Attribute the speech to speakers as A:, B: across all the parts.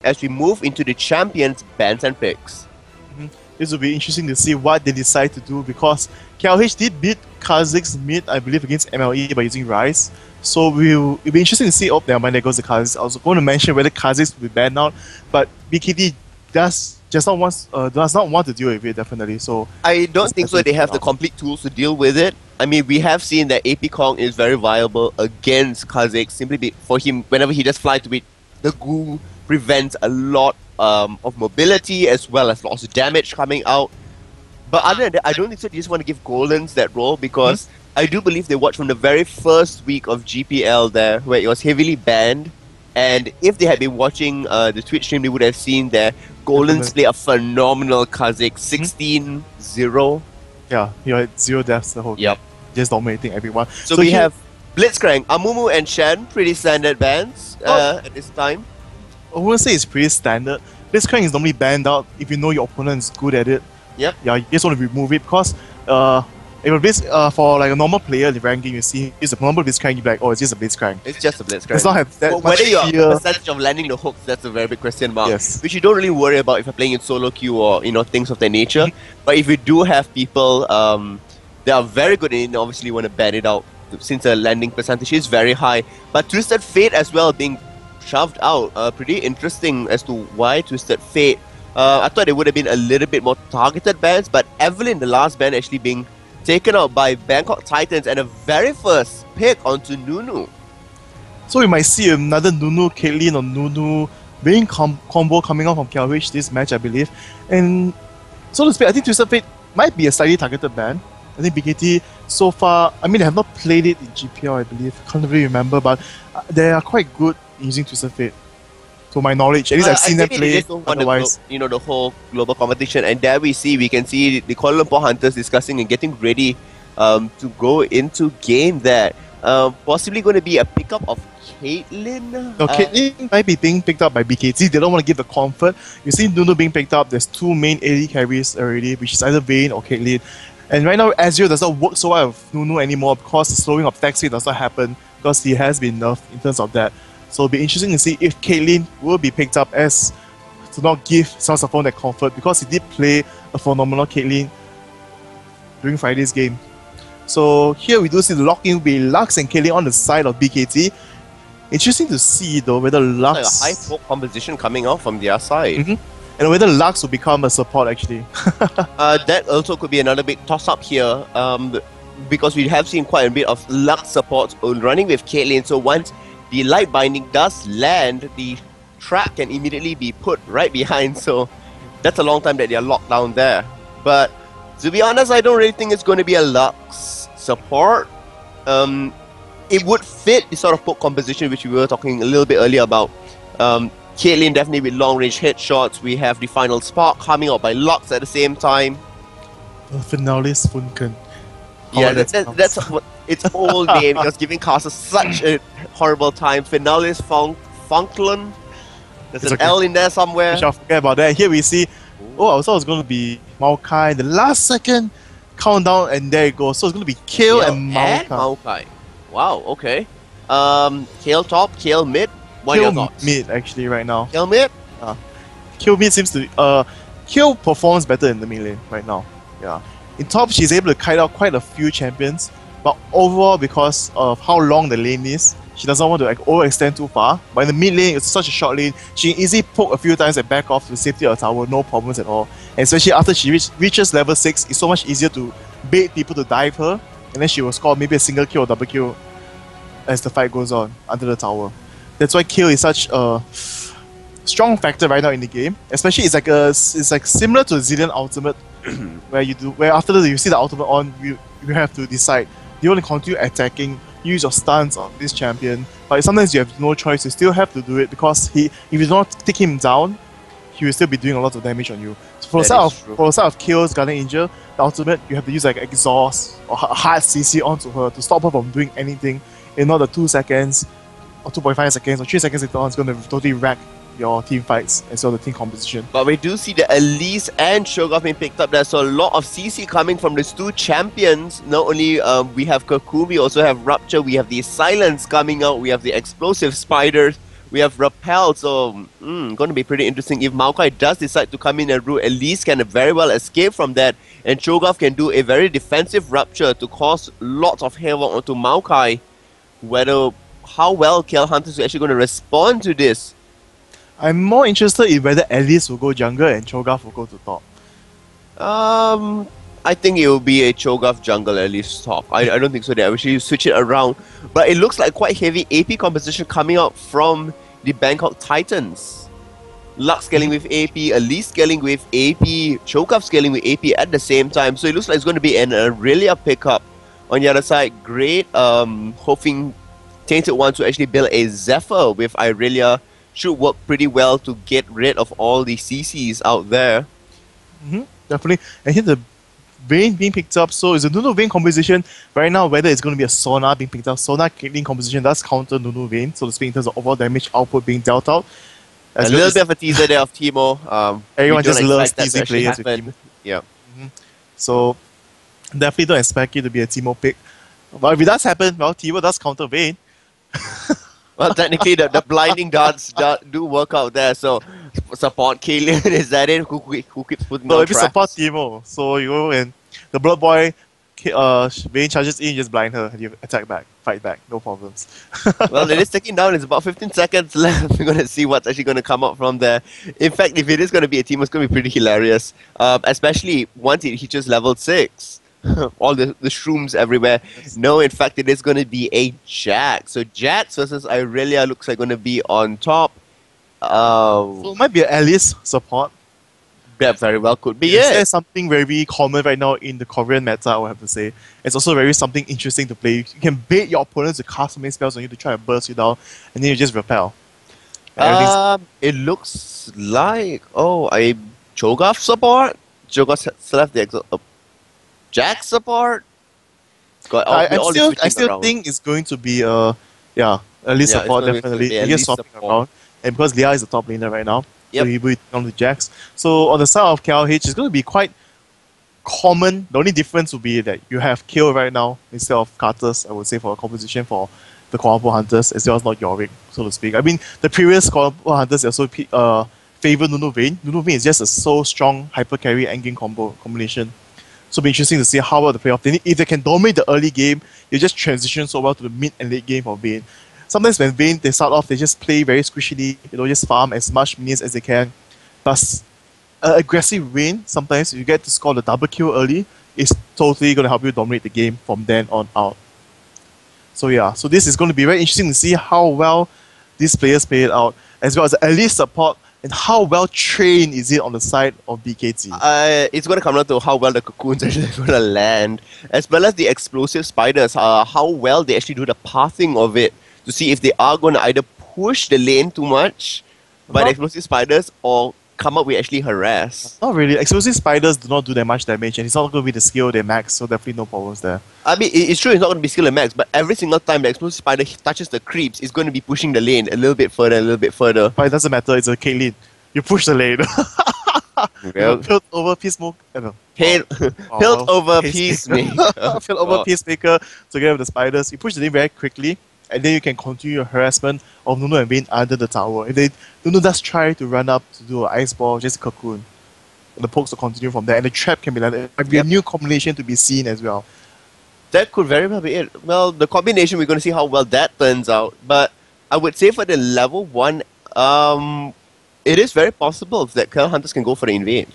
A: as we move into the champions bans and picks.
B: This will be interesting to see what they decide to do, because KLH did beat Kazakh's mid, I believe, against MLE by using Rise. So it'll be interesting to see. Oh, never mind, there goes the Kazakhs. I was going to mention whether Kazakhs will be banned out, but BKT does not want to deal with it, definitely. So
A: I don't think so. They have the complete tools to deal with it. I mean, we have seen that AP Kong is very viable against Kazakh, simply for him, whenever he does fly to it, the goo prevents a lot of mobility as well as lots of damage coming out. But other than that, I don't think so. They just want to give Goldens that role, because I do believe they watched from the very first week of GPL there, where it was heavily banned. And if they had been watching the Twitch stream, they would have seen that Goldens play a phenomenal Kazakh 16-0.
B: Yeah, he had 0 deaths the whole game. Just dominating everyone.
A: So we have Blitzcrank, Amumu and Shen, pretty standard bans at this time.
B: I wouldn't say it's pretty standard. Blitzcrank is normally banned out if you know your opponent is good at it.
A: Yep.
B: Yeah, you just want to remove it, because for like a normal player in the ranking, you see it's a normal Blitzcrank, you'd be like, oh, it's just a Blitzcrank.
A: It's just a Blitzcrank.
B: It's not have that
A: whether
B: much
A: your
B: fear.
A: percentage of landing the hooks, that's a very big question mark.
B: Yes.
A: Which you don't really worry about if you're playing in solo queue or things of that nature. But if you do have people that are very good in it, obviously you want to ban it out, since the landing percentage is very high. But Twisted Fate as well being shoved out, pretty interesting as to why Twisted Fate. I thought it would have been a little bit more targeted bans, but Evelyn, the last ban, actually being taken out by Bangkok Titans, and a very first pick onto Nunu.
B: So we might see another Nunu, Caitlyn, or Nunu being combo coming out from KLH this match, I believe. And so to speak, I think Twisted Fate might be a slightly targeted ban. I think BKT so far, I mean, they have not played it in GPL, I believe. Can't really remember, but they are quite good in using Twisted Fate. To my knowledge, at least I've seen them play. Otherwise,
A: the whole global competition, and there we can see the Kuala Lumpur Hunters discussing and getting ready to go into game there. Possibly going to be a pickup of Caitlyn.
B: No, Caitlyn might be being picked up by BKT. They don't want to give the comfort. You see Nunu being picked up. There's 2 main AD carries already, which is either Vayne or Caitlyn. And right now, Azure does not work so well with Nunu anymore, because the slowing of attack speed does not happen, because he has been nerfed in terms of that. So it'll be interesting to see if Caitlyn will be picked up as to not give Salsaphone that comfort, because he did play a phenomenal Caitlyn during Friday's game. So here we do see the lock-in will be Lux and Caitlyn on the side of BKT. Interesting to see though whether Lux...
A: Like a high poke composition coming out from their side.
B: And whether Lux will become a support actually.
A: That also could be another big toss-up here, because we have seen quite a bit of Lux support running with Caitlyn. So once the light binding does land, the trap can immediately be put right behind, so that's a long time that they are locked down there. But to be honest, I don't really think it's going to be a Lux support. It would fit the sort of poke composition which we were talking a little bit earlier about. Caitlyn definitely with long range headshots. We have the final spark coming out by Lux at the same time.
B: The Finalizing Funken.
A: Yeah, that's what its old name. It was giving casters such a horrible time. Finalizing Funklin. There's an L in there somewhere.
B: We shall forget about that. Here we see. Oh, I thought it was going to be Maokai. The last second countdown, and there it goes. So it's going to be Kale and Maokai.
A: Wow. Okay. Kale top, Kale mid. What are your thoughts?
B: Mid actually right now.
A: Kale mid.
B: Kale mid seems to Kale performs better in the mid lane right now. Yeah. In top, she's able to kite out quite a few champions, but overall, because of how long the lane is, she doesn't want to like overextend too far. But in the mid lane, it's such a short lane, she can easily poke a few times and back off to the safety of the tower, no problems at all. And especially after she reaches level 6, it's so much easier to bait people to dive her, and then she will score maybe a single kill or double kill as the fight goes on under the tower. That's why kill is such a strong factor right now in the game. Especially it's like similar to Zillion Ultimate, where after you see the ultimate on, you have to decide, do you want to continue attacking, use your stuns on this champion, but sometimes you have no choice, you still have to do it, because if you don't take him down, he will still be doing a lot of damage on you. So for the side of kills, Garena Injure, the ultimate, you have to use like exhaust or hard CC onto her to stop her from doing anything. In another 2 seconds or 2.5 seconds or 3 seconds later on, it's going to totally wreck your team fights and so the team composition.
A: But we do see the Elise and Shogoth being picked up there, so a lot of CC coming from these two champions. Not only we have Cocoon, we also have Rupture, we have the Silence coming out, we have the Explosive Spiders, We have Repel, so going to be pretty interesting. If Maokai does decide to come in and root, at least can very well escape from that. And Cho'Gath can do a very defensive rupture to cause lots of havoc onto Maokai. How well KL Hunters are actually going to respond to this.
B: I'm more interested in whether Alice will go jungle and Cho'Gath will go to top.
A: I think it will be a Cho'Gath jungle at least top. I don't think so. They actually switch it around. But it looks like quite heavy AP composition coming out from the Bangkok Titans. Lux scaling with AP, Elise scaling with AP, Cho'Gath scaling with AP at the same time. So it looks like it's going to be an Aurelia pickup. On the other side, great hoping Tainted One to actually build a Zephyr with Aurelia. Should work pretty well to get rid of all the CCs out there.
B: Definitely. And here the Vayne being picked up, so it's a Nunu Vayne composition right now. Whether it's going to be a Sona being picked up, Sona Caitlyn composition does counter Nunu Vayne, so to speak, in terms of overall damage output being dealt out.
A: A little bit of a teaser there of Teemo.
B: Everyone just loves teasing players with Teemo.
A: Yeah.
B: So definitely don't expect it to be a Teemo pick. But if it does happen, well, Teemo does counter Vayne.
A: Well, technically, the blinding darts do work out there. So, support Kaylin, is that it? Who keeps putting
B: No,
A: on
B: if you
A: tracks?
B: support Teemo, so you go and the Blood Boy, Vayne charges in, you just blind her, and you attack back, fight back, no problems.
A: Well, it is ticking down. It's about 15 seconds left. We're going to see what's actually going to come up from there. In fact, if it is going to be a team, it's going to be pretty hilarious. Especially once it reaches level 6. All the shrooms everywhere. No, in fact, it is going to be a Jax. So Jax versus Aurelia looks like going to be on top.
B: So it might be an Alice support.
A: That very well could be
B: There's something very common right now in the Korean meta, I would have to say. It's also very something interesting to play. You can bait your opponents to cast so many spells on you to try and burst you down, and then you just repel.
A: It looks like a Cho'Gath support. Cho'Gath still have the Jax support.
B: I still think it's going to be Alice support definitely. He gets swapping around, and because Leah is the top laner right now, so he will be on the Jax. So on the side of KLH, it's going to be quite common. The only difference will be that you have Kill right now instead of Carters, I would say, for a composition for the Quadruple Hunters, as well as not Yorick, so to speak. I mean, the previous Quadruple Hunters also favor Nunu Vayne. Nunu Vayne is just a so strong hyper carry endgame combination. So it'll be interesting to see how well they play off. If they can dominate the early game, they just transition so well to the mid and late game for Vayne. Sometimes when Vayne, they start off, they just play very squishily, just farm as much minions as they can. Plus, aggressive Vayne, sometimes if you get to score the double kill early, it's totally going to help you dominate the game from then on out. So yeah, so this is going to be very interesting to see how well these players play it out, as well as the elite support. And how well trained is it on the side of BKT?
A: It's going to come down to how well the cocoons are actually going to land, as well as the explosive spiders, how well they actually do the pathing of it, to see if they are going to either push the lane too much by the explosive spiders or come up with actually harass.
B: Not really. Explosive spiders do not do that much damage, and it's not going to be the skill they max, so definitely no problems there.
A: I mean, it's true it's not going to be skill and max, but every single time the explosive spider touches the creeps, it's going to be pushing the lane a little bit further, a little bit further.
B: But it doesn't matter, it's a Caitlyn. You push the lane.
A: Well,
B: Pilled over Peacemaker.
A: Pilled over Peacemaker.
B: Pilled over Peacemaker together with the spiders. You push the lane very quickly, and then you can continue your harassment of Nunu and Vayne under the tower. If Nunu does try to run up to do an ice ball, just a cocoon, and the pokes will continue from there, and the trap can be landed. There might be a new combination to be seen as well.
A: That could very well be it. Well, the combination, we're going to see how well that turns out. But I would say for the level 1, it is very possible that KL Hunters can go for the invade.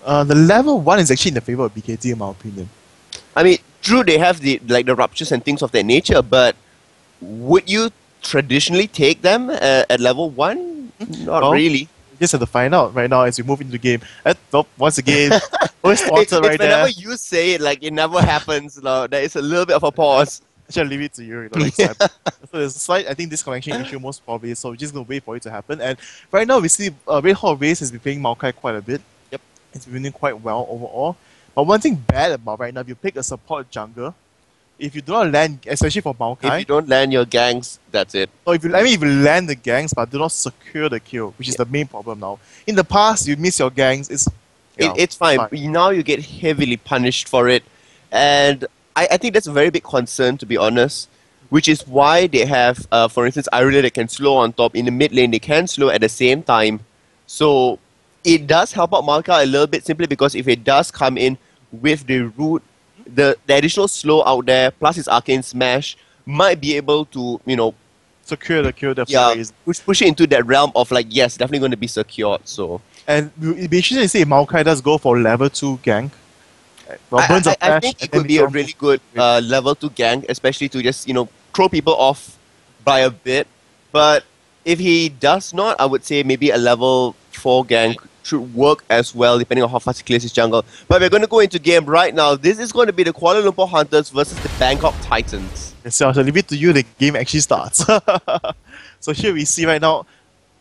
B: The level 1 is actually in the favor of BKT, in my opinion.
A: I mean, true, they have the ruptures and things of that nature, but would you traditionally take them at level 1? Not really.
B: You just have to find out right now as we move into the game. Once again, always spotted right there.
A: Whenever you say it, like it never happens. There is a little bit of a pause.
B: I shall leave it to you, next time. So there's a slight, I think, disconnection issue most probably, so we're just going to wait for it to happen. And right now we see Red Hot Race has been playing Maokai quite a bit.
A: Yep.
B: It's been winning quite well overall. But one thing bad about right now, if you pick a support jungle, if you do not land, especially for Maokai...
A: If you don't land your ganks, that's it.
B: So if you land the ganks, but do not secure the kill, which is the main problem now. In the past, you miss your ganks,
A: it's fine. Now you get heavily punished for it. And I think that's a very big concern, to be honest. which is why they have, for instance, Irelia that can slow on top. In the mid lane, they can slow at the same time. So it does help out Maokai a little bit simply because if it does come in with the root, the additional slow out there, plus his Arcane Smash, might be able to, you know,
B: secure the kill
A: push it into that realm of like, yes, definitely going to be secured. So
B: and it'd be interesting to see if Maokai does go for level 2 gank. Well,
A: I think it could be a really good level 2 gank, especially to just, you know, throw people off by a bit. But if he does not, I would say maybe a level 4 gank should work as well, depending on how fast he clears his jungle. But we're going to go into game right now. This is going to be the Kuala Lumpur Hunters versus the Bangkok Titans.
B: So I'll leave it to you, the game actually starts. So here we see right now...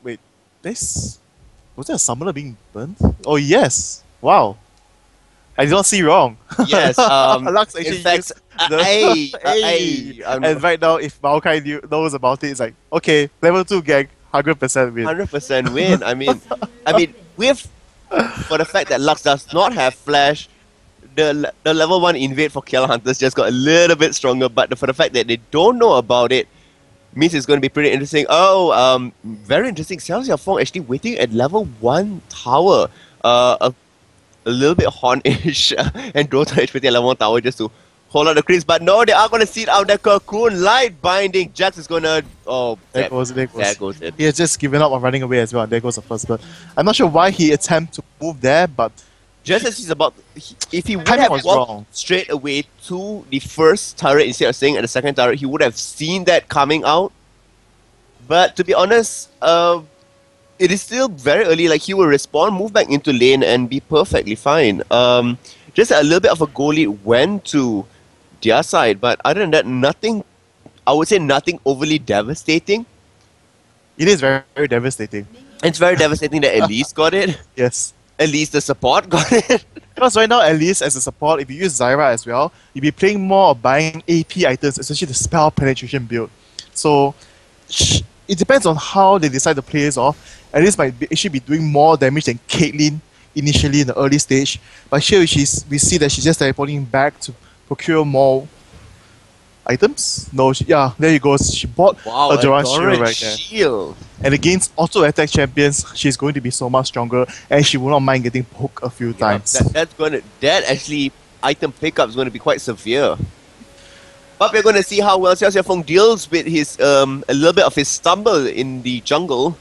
B: Wait, was there a summoner being burnt? Oh yes! Wow! I did not see wrong.
A: Yes,
B: Lux actually
A: in fact,
B: and right now, if Maokai knows about it, it's like, okay, level 2 gank, 100% win.
A: 100% win. I mean, with for the fact that Lux does not have flash, the level 1 invade for KL Hunters just got a little bit stronger. But for the fact that they don't know about it, means it's going to be pretty interesting. Oh, very interesting. Xiao Xiaofeng actually waiting at level 1 tower. A little bit horn-ish and Dota is waiting at level 1 tower just to hold out the creeps. But no, they are going to see it out there. Cocoon Light Binding. Jax is going to... Oh,
B: there goes
A: it.
B: He has just given up on running away as well. And there goes the first blood. I'm not sure why he attempted to move there, but...
A: Just as he's about... If he would have walked straight away to the first turret instead of staying at the second turret, he would have seen that coming out. But to be honest, it is still very early. Like, he will respawn, move back into lane, and be perfectly fine. Just a little bit of a goal lead went to their side, but other than that, nothing... I would say nothing overly devastating.
B: It is very, very devastating.
A: It's very devastating that Elise got it.
B: Yes.
A: At least the support got it.
B: Because right now, at least as a support, if you use Zyra as well, you'll be playing more of buying AP items, especially the spell penetration build. So, it depends on how they decide to play this off. Alice might actually be doing more damage than Caitlyn initially in the early stage. But here we see that she's just teleporting back to procure more items. No, there you go. She bought a Doran shield right there. And against auto attack champions, she's going to be so much stronger, and she will not mind getting poked a few times.
A: That actually item pickup is going to be quite severe. But we're going to see how well Xiao Xiaofeng deals with his a little bit of his stumble in the jungle.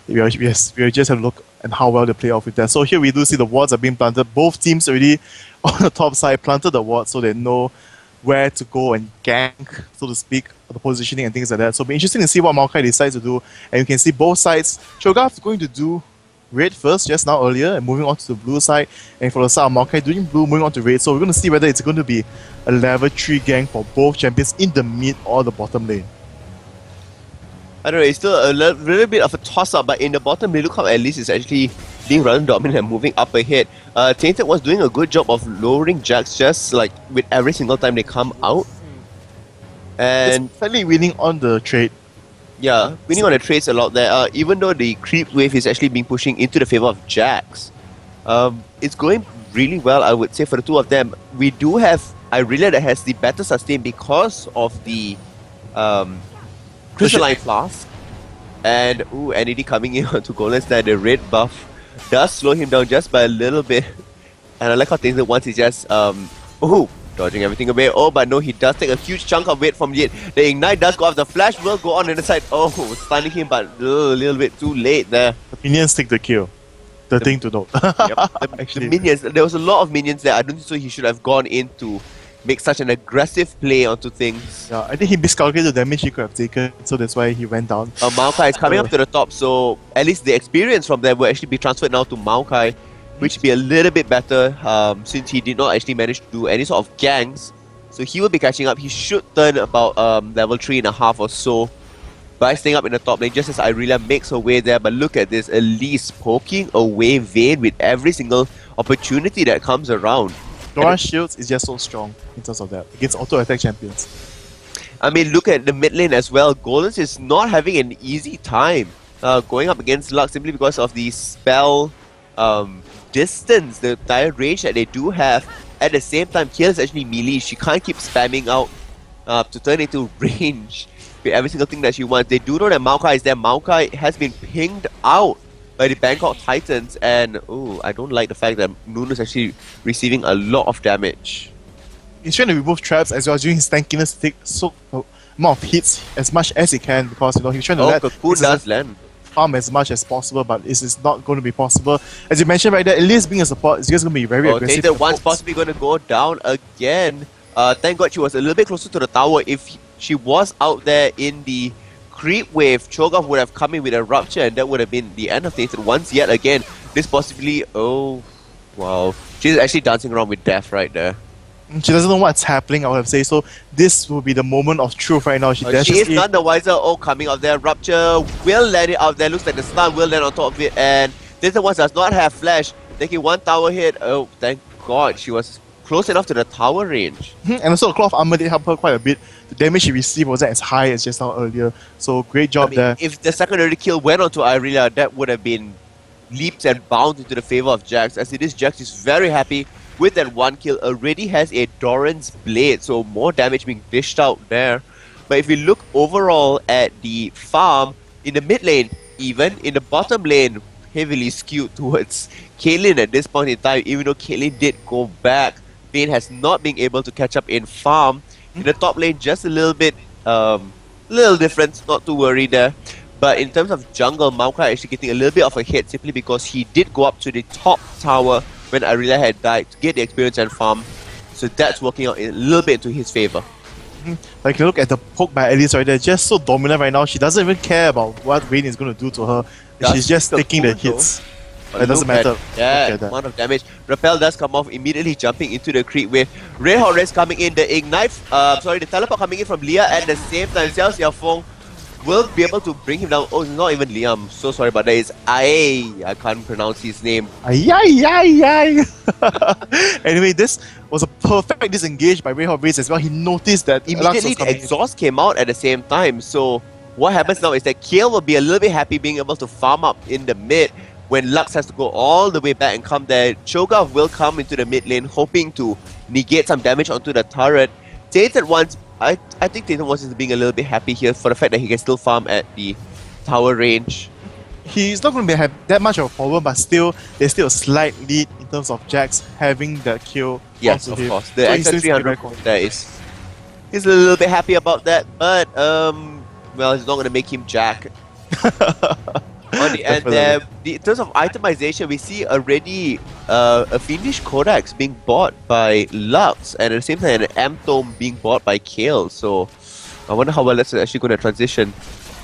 B: We'll just have a look at how well they play off with that. So here we do see the wards are being planted. Both teams already on the top side planted the wards so they know where to go and gank, so to speak, the positioning and things like that. So it'll be interesting to see what Maokai decides to do. And you can see both sides. Cho'Gath is going to do red first, just now earlier, and moving on to the blue side. And for the side of Maokai doing blue, moving on to red. So we're going to see whether it's going to be a level 3 gank for both champions in the mid or the bottom lane.
A: I don't know, it's still a little bit of a toss-up, but in the bottom lane, look how at least it's actually being rather dominant and moving up ahead. Tainted was doing a good job of lowering Jax just like with every single time they come out. And
B: it's slightly winning on the trade.
A: Yeah, winning on the trades a lot there. Even though the creep wave is actually being pushing into the favor of Jax. It's going really well, I would say, for the two of them. We do have Irelia that has the better sustain because of the Crystalline Flask. And NED coming in onto Golan's there, the red buff does slow him down just by a little bit. And I like how things that once he just dodging everything away. Oh, but no, he does take a huge chunk of weight from it. The ignite does go off. The flash will go on the side. Oh, stunning him, but a little bit too late there.
B: The minions take the kill. The thing to note.
A: The minions. There was a lot of minions there. I don't think so. He should have gone in to make such an aggressive play onto things.
B: Yeah, I think he miscalculated the damage he could have taken, so that's why he went down.
A: Maokai is coming up to the top, so at least the experience from them will actually be transferred now to Maokai, which will be a little bit better since he did not actually manage to do any sort of ganks. So he will be catching up. He should turn about level 3.5 or so by staying up in the top lane, just as Irelia makes her way there. But look at this, Elise poking away Vayne with every single opportunity that comes around.
B: Doran's shields is just so strong in terms of that, against auto-attack champions.
A: I mean, look at the mid lane as well. Golens is not having an easy time going up against Lux simply because of the spell distance, the dire range that they do have. At the same time, Kiel is actually melee. She can't keep spamming out to turn into range with every single thing that she wants. They do know that Maokai is there. Maokai has been pinged out by the Bangkok Titans, and I don't like the fact that Nuno is actually receiving a lot of damage.
B: He's trying to remove traps as well as using his tankiness to take so amount of hits as much as he can, because he's trying to let
A: Cocoon does land.
B: Farm as much as possible, but this is not going to be possible. As you mentioned right there, at least being a support is just going to be very aggressive.
A: Tainted one's possibly going to go down again. Thank God she was a little bit closer to the tower. If she was out there in the creep wave, Cho'Gath would have come in with a rupture, and that would have been the end of Tainted Ones yet again. This possibly, wow. She's actually dancing around with death right there.
B: She doesn't know what's happening, I would say. So this will be the moment of truth right now. She
A: is none the wiser. Coming out there. Rupture will land it out there. Looks like the stun will land on top of it. And Tainted Ones does not have flash. Taking one tower hit. Oh, thank God. She was close enough to the tower range.
B: And also the Cloth Armor did help her quite a bit. The damage she received wasn't as high as just now earlier. So great job there.
A: If the secondary kill went onto Irelia, that would have been leaps and bounds into the favor of Jax. As it is, Jax is very happy with that one kill. Already has a Doran's Blade, so more damage being dished out there. But if we look overall at the farm, in the mid lane, even in the bottom lane, heavily skewed towards Caitlyn at this point in time. Even though Caitlyn did go back, Vayne has not been able to catch up in farm. In the top lane, just a little bit, little difference, not to worry there. But in terms of jungle, Maokai actually getting a little bit of a hit simply because he did go up to the top tower when Irelia had died to get the experience and farm. So that's working out a little bit into his favor.
B: Like, look at the poke by Alice right there, just so dominant right now. She doesn't even care about what Vayne is going to do to her. She's just taking the hits. It doesn't matter.
A: Amount of damage. Repel does come off, immediately jumping into the creep wave. Red Hot Race coming in, the ignite, the teleport coming in from Leah at the same time. Xiao Xiaofeng will be able to bring him down. Oh, it's not even Liam. So sorry about that. It's I can't pronounce his name.
B: Anyway, this was a perfect disengage by Red Hot Race as well. He noticed that
A: immediately the exhaust came out at the same time. So what happens now is that Kayle will be a little bit happy being able to farm up in the mid. When Lux has to go all the way back and come there, Cho'Gath will come into the mid lane, hoping to negate some damage onto the turret. Tainted Ones, I think Tainted Ones is being a little bit happy here for the fact that he can still farm at the tower range.
B: He's not going to have that much of a problem, but still, there's still a slight lead in terms of Jax having the kill.
A: Yes, of course. The extra 300 there is. He's a little bit happy about that, but well, it's not going to make him Jack. On the end there, in terms of itemization, we see already a Fiendish Codex being bought by Lux, and at the same time an M-Tome being bought by Kayle. So I wonder how well that's actually going to transition.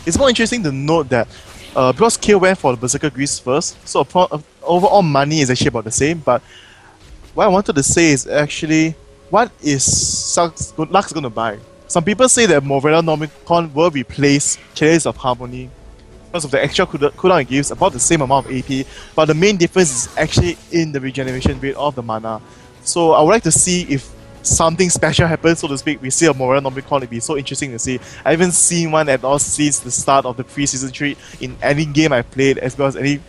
B: It's more interesting to note that because Kayle went for the Berserker Grease first, so overall money is actually about the same, but what I wanted to say is actually, what is Lux going to buy? Some people say that Morvella Nomicon will replace Chalice of Harmony because of the extra cooldown it gives, about the same amount of AP, but the main difference is actually in the regeneration rate of the mana. So I would like to see if something special happens, so to speak. We see a Morvella Nomicon. It'd be so interesting to see. I haven't seen one at all since the start of the pre-season tree in any game I played, as well as any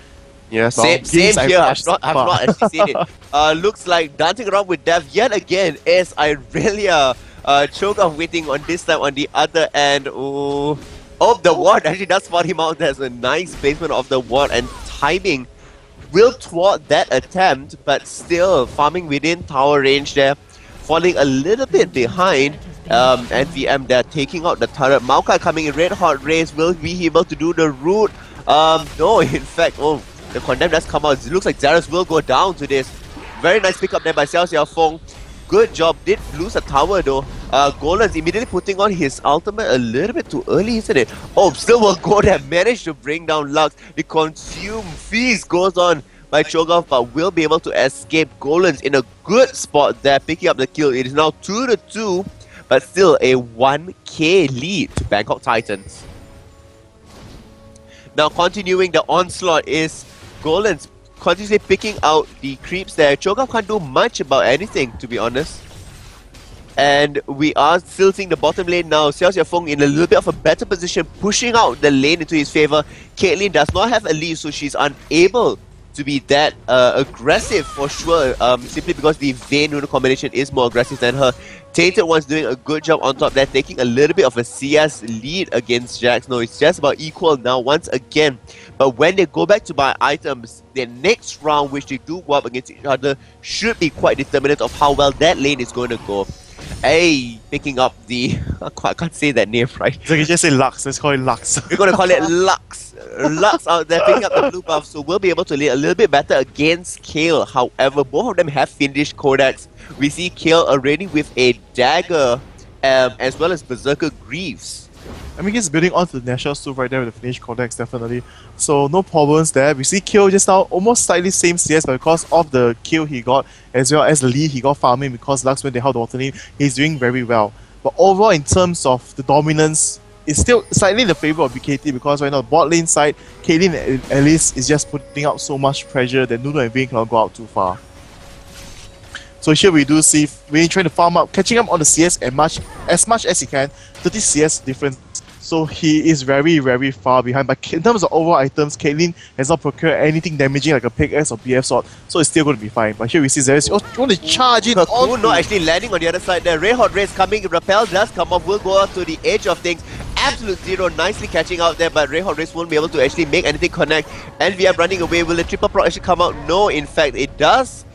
A: same here. I've not actually seen it. Looks like dancing around with death yet again is Irelia. Cho'Gath waiting on this time on the other end. The ward actually does spot him out. There's a nice placement of the ward, and timing will thwart that attempt, but still farming within tower range there, falling a little bit behind. NVM there taking out the turret. Maokai coming in, Red Hot Race will be able to do the root. No, in fact, the Condemn does come out. It looks like Xerath will go down to this. Very nice pick up there by Xiao Xiaofeng. Good job. Did lose a tower though. Golan's immediately putting on his ultimate a little bit too early, isn't it? Still will go there. Managed to bring down Lux. The consume feast goes on by Cho'Gath, but will be able to escape. Golan's in a good spot there, picking up the kill. It is now 2-2, but still a 1k lead to Bangkok Titans. Now continuing the onslaught is Golan's continuously picking out the creeps there. Cho'Gath can't do much about anything, to be honest. And we are still seeing the bottom lane now. Xiao Xiaofeng in a little bit of a better position, pushing out the lane into his favor. Caitlyn does not have a lead, so she's unable to be that aggressive for sure, simply because the Vayne Nuno combination is more aggressive than her. Tainted One's doing a good job on top there, taking a little bit of a CS lead against Jax. No, it's just about equal now once again. But when they go back to buy items, their next round, which they do go up against each other, should be quite determinant of how well that lane is going to go. Hey, picking up the... I can't say that name right.
B: So you just say Lux, let's call it Lux.
A: We're going to call it Lux. Lux out there picking up the blue buff, so we'll be able to lead a little bit better against Kale. However, both of them have finished Codex. We see Kale already with a dagger, as well as Berserker Greaves.
B: I mean, he's building onto the National Soup right there with the finished Codex, definitely. So, no problems there. We see Kill just now almost slightly same CS, but because of the kill he got, as well as the lead he got farming because Lux went to help the water lane, he's doing very well. But overall, in terms of the dominance, it's still slightly in the favor of BKT because right now, bot lane side, Caitlyn at least is just putting out so much pressure that Nuno and Vayne cannot go out too far. So here we do see Vayne trying to farm up, catching up on the CS as much as he can, 30 CS difference. So he is very, very far behind. But in terms of overall items, Caitlyn has not procured anything damaging like a pickaxe or BF sword, so it's still going to be fine. But here we see Zeus. Oh, you want to charge it?
A: Oh, no, actually landing on the other side there. Red Hot Race coming. Rappel does come off. Will go out to the edge of things. Absolute Zero nicely catching out there, but Red Hot Race won't be able to actually make anything connect. And we are running away. Will the triple proc actually come out? No, in fact, it does.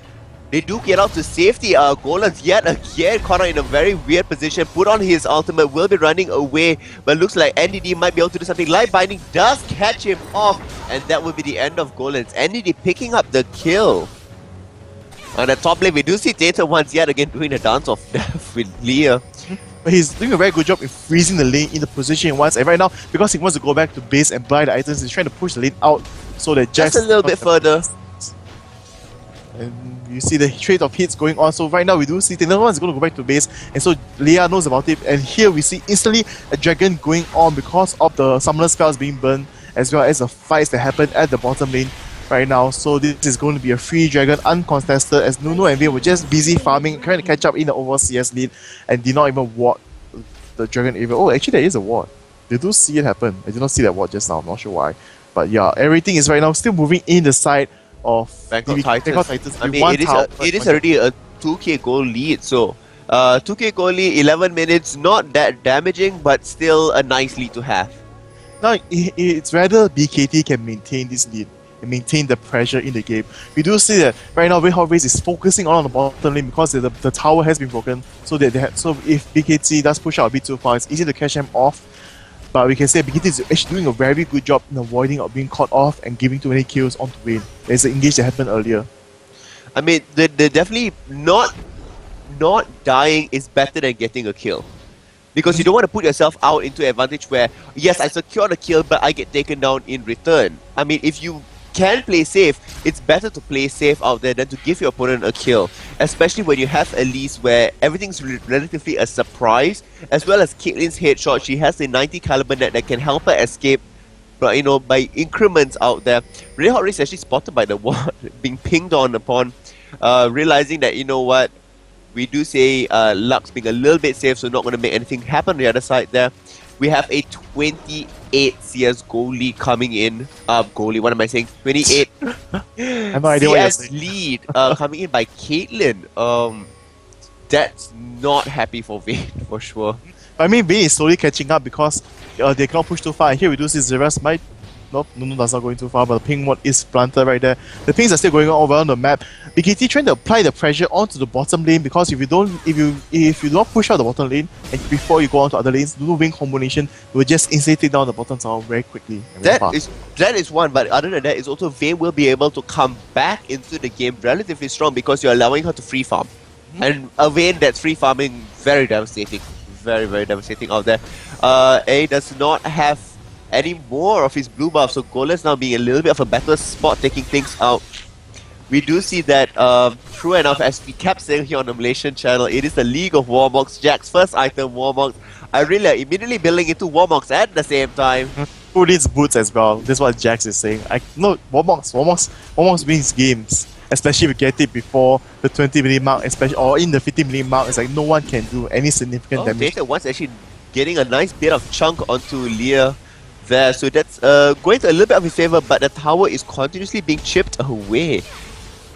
A: They do get out to safety. Golan's yet again caught out in a very weird position. Put on his ultimate, will be running away. But looks like NDD might be able to do something. Light Binding does catch him off. And that will be the end of Golan's. NDD picking up the kill. On the top lane, we do see Data once yet again doing the dance of death with Leah.
B: But he's doing a very good job in freezing the lane in the position he wants. And right now, because he wants to go back to base and buy the items, he's trying to push the lane out so that
A: just a little bit further.
B: And you see the trade of hits going on. So right now we do see no one is going to go back to base, and so Leah knows about it. And here we see instantly a dragon going on because of the summoner spells being burned, as well as the fights that happen at the bottom lane right now. So this is going to be a free dragon, uncontested, as Nuno and Vayne were just busy farming, trying to catch up in the overall CS lead, and did not even ward the dragon even. Oh, actually there is a ward. They do see it happen. I did not see that ward just now. I'm not sure why, but yeah, everything is right now still moving in the side of
A: Bangkok Titans. I mean, it is already a 2k goal lead, so 2k goal lead, 11 minutes, not that damaging, but still a nice lead to have.
B: Now, it's rather BKT can maintain this lead and maintain the pressure in the game. We do see that right now Red Hot Race is focusing on the bottom lane because the tower has been broken, so that so if BKT does push out a bit too far, it's easy to catch them off. But we can say BKT is actually doing a very good job in avoiding of being caught off and giving too many kills onto Vayne. There's an engage that happened earlier.
A: I mean, they're definitely not dying is better than getting a kill. Because you don't want to put yourself out into an advantage where, yes, I secured a kill, but I get taken down in return. I mean, if you can play safe, it's better to play safe out there than to give your opponent a kill. Especially when you have Elise where everything's relatively a surprise, as well as Caitlyn's headshot. She has a 90 caliber net that can help her escape, but, you know, by increments out there. Red Hot Race actually spotted by the ward, being pinged on upon, realizing that, you know what, we do say Lux being a little bit safe, so not going to make anything happen on the other side there. We have a 28 CS goal lead coming in. Goalie, what am I saying? 28
B: I have no idea what you're
A: CS lead coming in by Caitlyn. That's not happy for Vayne, for sure.
B: I mean, Vayne is slowly catching up because they cannot push too far. And here we do see Zeras might... Nope, Nuno does not going too far, but the ping mod is planted right there. The pings are still going on over on the map. BKT trying to apply the pressure onto the bottom lane because if you don't push out the bottom lane and before you go on to other lanes, Nuno Wing combination will just instantly take down the bottom tower very quickly.
A: That is one, but other than that, is also Vayne will be able to come back into the game relatively strong because you're allowing her to free farm. And a Vayne that's free farming, very devastating. Very, very devastating out there. A does not have any more of his blue buff, so Golan's now being a little bit of a better spot, taking things out. We do see that, true enough, as we kept saying here on the Malaysian channel, it is the League of Warmogs. Jack's first item, Warmogs. I really immediately building into Warmogs at the same time.
B: Who needs boots as well? That's what Jax is saying. No, Warmogs wins games. Especially if you get it before the 20-minute mark, especially or in the 15-minute mark, it's like no one can do any significant damage.
A: Data once actually getting a nice bit of chunk onto Leah. there. So that's going to a little bit of his favor, but the tower is continuously being chipped away.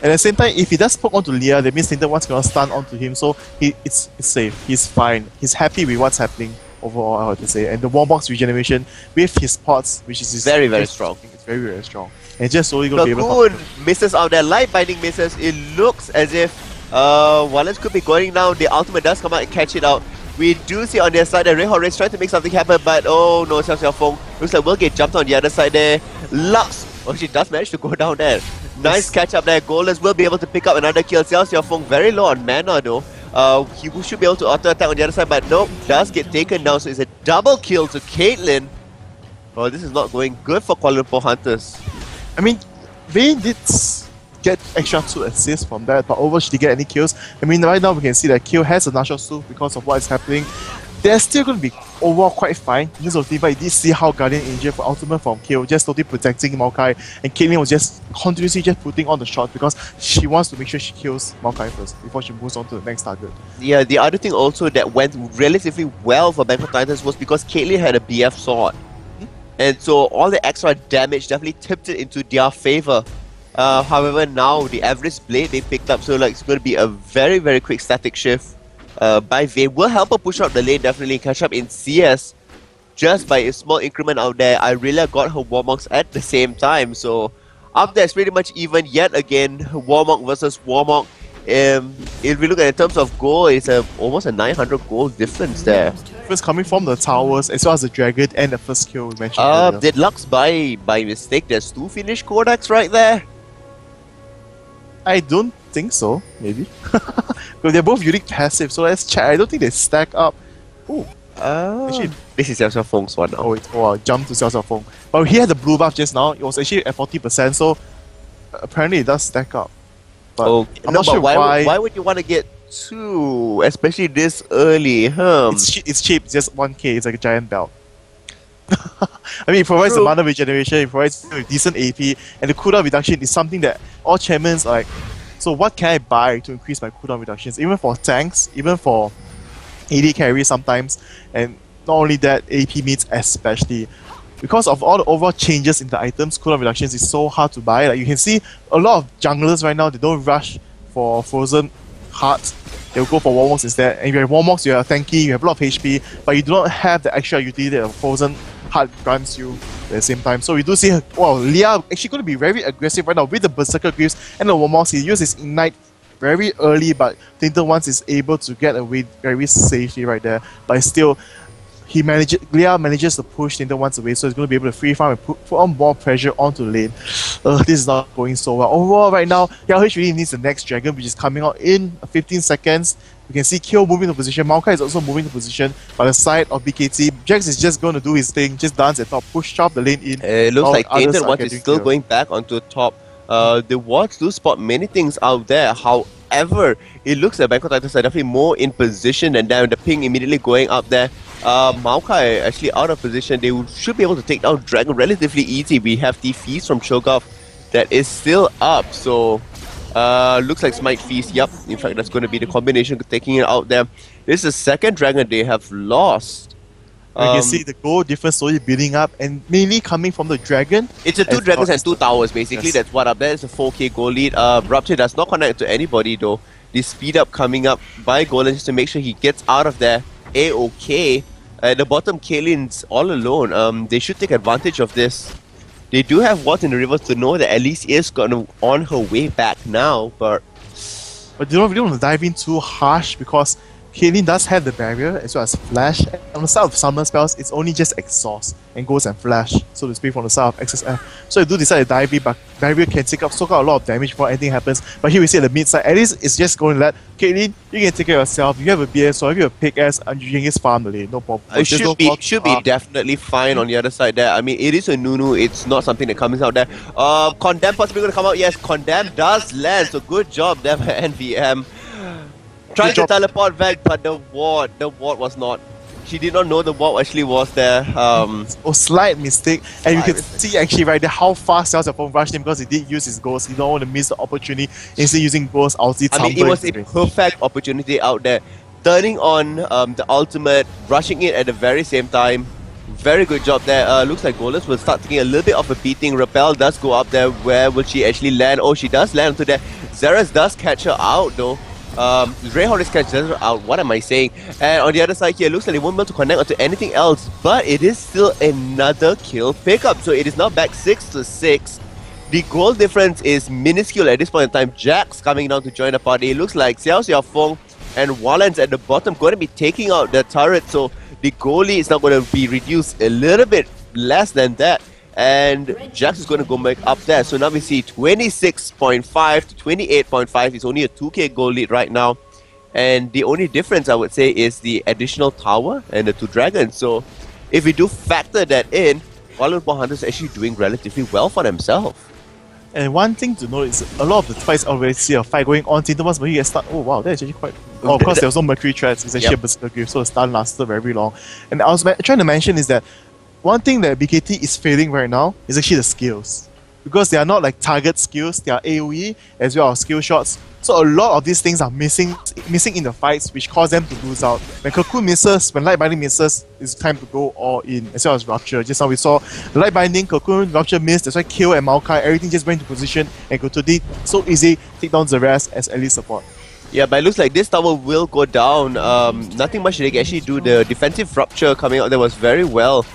B: And at the same time, if he does poke onto Leah, that means Tinted One's gonna stun onto him, so it's safe. He's fine. He's happy with what's happening overall, I would say. And the Warbox regeneration with his pots, which is
A: very, very strong.
B: It's very, very strong. And just slowly gonna be able to...
A: Cocoon misses out there. Light Binding misses. It looks as if Wallace could be going down. The ultimate does come out and catch it out. We do see on their side that Red is trying to make something happen, but oh no, Xiao Xiaofeng looks like we'll get jumped on the other side there. Lux, she does manage to go down there. Nice catch up there. Goalless will be able to pick up another kill. Xiao Xiaofeng very low on mana though. He should be able to auto attack on the other side, but nope, does get taken down. So it's a double kill to Caitlyn. Oh, this is not going good for Kuala Lumpur Hunters.
B: I mean, they did get extra 2 assists from that, but overall she didn't get any kills. I mean, right now we can see that Kill has a natural soup because of what is happening. They're still going to be overall quite fine. In terms of team fight, you did see how Guardian Angel for ultimate from Kill just totally protecting Maokai, and Caitlyn was just continuously just putting on the shot because she wants to make sure she kills Maokai first before she moves on to the next target.
A: Yeah, the other thing also that went relatively well for Bangkok Titans was because Caitlyn had a BF sword. And so all the extra damage definitely tipped it into their favor. However, now the average blade they picked up, so like it's going to be a very, very quick static shift by Vayne. Will help her push up the lane, definitely catch up in CS just by a small increment out there. Irelia got her Warmogs at the same time, so up there it's pretty much even yet again. Warmog versus Warmog. If we look at in terms of goal, it's almost a 900 goal difference there.
B: First coming from the towers as well as the dragon and the first kill we mentioned earlier.
A: Did Lux by mistake there's 2 finished codex right there?
B: I don't think so, maybe. Because they're both unique passive, so let's check. I don't think they stack up. Oh, actually,
A: this is Xiao Xiaofeng's one now.
B: Oh, I jumped to Xiao Xiaofeng. But he had the blue buff just now, it was actually at 40%, so apparently it does stack up. But I'm not sure
A: why would you want to get 2, especially this early?
B: It's cheap, it's just 1k, it's like a giant belt. I mean, it provides the mana regeneration, it provides decent AP, and the cooldown reduction is something that all champions are like, so what can I buy to increase my cooldown reductions? Even for tanks, even for AD carry sometimes, and not only that, AP meets especially. Because of all the overall changes in the items, cooldown reductions is so hard to buy. Like you can see a lot of junglers right now, they don't rush for Frozen Heart. They'll go for Warmogs instead. And if you have Warmogs, you are tanky, you have a lot of HP, but you do not have the extra utility that a Frozen Heart grants you at the same time. So we do see, Leah actually going to be very aggressive right now with the Berserker Greaves and the Warmogs. He uses his Ignite very early, but Tinted Ones is able to get away very safely right there. But still, Leah manages to push Tinted Ones away, so he's going to be able to free farm and put on more pressure onto the lane. This is not going so well. Overall, right now, KLH really needs the next dragon, which is coming out in 15 seconds. You can see Kyo moving to position, Maokai is also moving to position by the side of BKT. Jax is just going to do his thing, just dance at top, push chop the lane in.
A: It looks like Tinted Ones is still going back onto top. The wards do spot many things out there. However, it looks like Bangkok Titans are definitely more in position than them. The ping immediately going up there. Maokai actually out of position. They should be able to take down Dragon relatively easy. We have the Feast from Cho'Gath that is still up. So, looks like Smite Feast. Yep, in fact, that's going to be the combination taking it out there. This is the second Dragon they have lost.
B: You can see the goal difference slowly building up, and mainly coming from the dragon.
A: It's a 2 dragons and 2 towers basically. Yes. That's what up there. It's a 4k goal lead. Rupture does not connect to anybody though. The speed up coming up by Golden just to make sure he gets out of there A-OK. At the bottom, Caitlyn's all alone. They should take advantage of this. They do have wards in the rivers to know that Elise is on her way back now, but
B: they don't really want to dive in too harsh because Caitlyn does have the barrier as well as flash. And on the side of summon spells, it's only just exhaust and goes and flash, so to speak, from the side of XSF. So you do decide to dive in, but barrier can soak out a lot of damage before anything happens. But here we see at the mid side, at least it's just going to let Caitlyn, you can take care of yourself. You have a BS, so if you have a pick ass, and you can just farm the lane, no problem.
A: It should be definitely fine on the other side there. I mean, it is a Nunu, it's not something that comes out there. Condemn possibly going to come out. Yes, Condemn does land, so good job there by NVM. Trying to teleport back, but the ward was not. She did not know the ward actually was there.
B: Slight mistake, and you can see actually right there how fast Xiao Xiaofeng rushed him because he did use his ghost. He don't want to miss the opportunity instead using ghost ulti.
A: I mean, it was a perfect opportunity out there. Turning on the ultimate, rushing it at the very same time. Very good job there. Looks like Goldens will start taking a little bit of a beating. Rappel does go up there. Where will she actually land? Oh, she does land onto there. Zeras does catch her out though. Ray Horus catches her out. What am I saying? And on the other side here, looks like they won't be able to connect onto anything else. But it is still another kill pickup. So it is now back 6-6. The goal difference is minuscule at this point in time. Jax coming down to join the party. It looks like Xiao Xiaofeng and Wallens at the bottom going to be taking out the turret. So the goalie is now going to be reduced a little bit less than that. And Jax is going to go back up there. So now we see 26.5 to 28.5. It's only a 2k goal lead right now. And the only difference I would say is the additional tower and the 2 dragons. So if we do factor that in, Kuala Lumpur Hunters are actually doing relatively well for themselves.
B: And one thing to note is a lot of the fights already see a fight going on. Tintermas Mercury gets stunned. Oh wow, that's actually quite... Oh, of course there was no Mercury threats. It's actually a Berserker Grief, so the stun lasted very long. And I was trying to mention is that one thing that BKT is failing right now is actually the skills. Because they are not like target skills, they are AoE as well as skill shots. So a lot of these things are missing in the fights, which cause them to lose out. When Cocoon misses, when Light Binding misses, it's time to go all in, as well as Rupture. Just now we saw Light Binding, Cocoon, Rupture missed, that's why Kill and Maokai, everything just went into position and go to D. So easy, take down Zeras as early support.
A: Yeah, but it looks like this tower will go down. Nothing much they can actually do. The defensive Rupture coming out there was very well.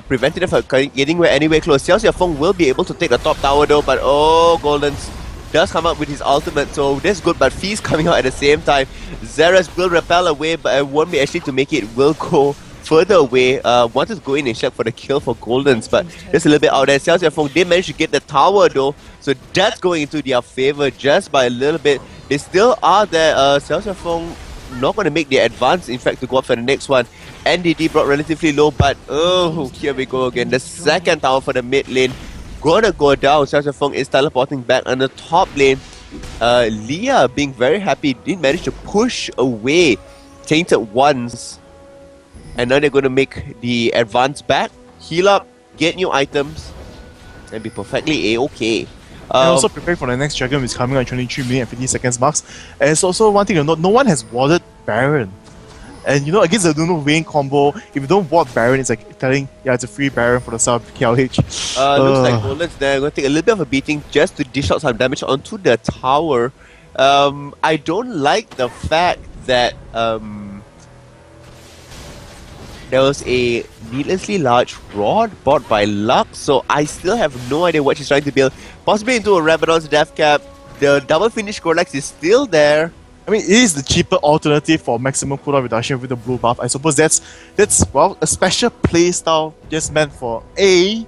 A: Prevented them from getting anywhere close. Xiao Xiaofeng will be able to take the top tower though, but oh, Goldens does come up with his ultimate, so that's good, but Feast coming out at the same time. Zeras will repel away, but it won't be actually to make it, will go further away. Wanted to go in and check for the kill for Goldens, but just a little bit out there. Xiao Xiaofeng did manage to get the tower though, so that's going into their favor just by a little bit. They still are there. Xiao Xiaofeng not going to make the advance, in fact, to go up for the next one. NDD brought relatively low, but oh, here we go again. The second tower for the mid lane gonna go down. Xiao Xiaofeng is teleporting back on the top lane. Leah being very happy, did manage to push away Tainted Ones. And now they're gonna make the advance back, heal up, get new items, and be perfectly A-okay.
B: And also prepare for the next dragon, which is coming on 23 minutes and 50 seconds marks. And it's also one thing to note, no one has warded Baron. And you know, against the Nuno Vayne combo, if you don't ward Baron, it's like telling, yeah, it's a free Baron for the sub KLH.
A: Looks like Goldens there going to take a little bit of a beating just to dish out some damage onto the tower. I don't like the fact that there was a needlessly large rod bought by Lux, so I still have no idea what she's trying to build. Possibly into a Rabadon's death cap. The double finish Corlax is still there.
B: I mean, it is the cheaper alternative for maximum cooldown reduction with the blue buff. I suppose that's well, a special playstyle just meant for I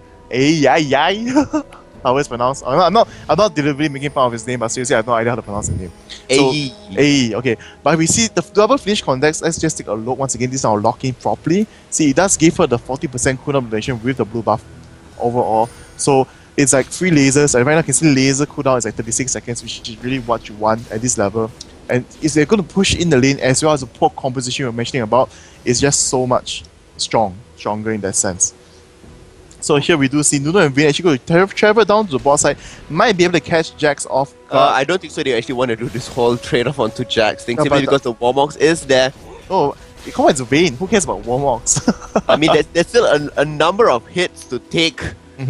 B: always pronounce. I'm not deliberately making fun of his name, but seriously, I have no idea how to pronounce his name. So, okay. But we see the double finish context. Let's just take a look once again. This is now locking properly. See, it does give her the 40% cooldown reduction with the blue buff overall. So it's like 3 lasers, and right now you can see laser cooldown is like 36 seconds, which is really what you want at this level. And if they're going to push in the lane as well as the poke composition you're mentioning about, it's just so much stronger in that sense. So here we do see Nuno and Vayne actually go to travel down to the bot side, might be able to catch Jax off.
A: I don't think so. They actually want to do this whole trade-off onto Jax thing, simply because the Warmox is there.
B: Oh, come on, it's Vayne. Who cares about Warmox?
A: I mean, there's still a number of hits to take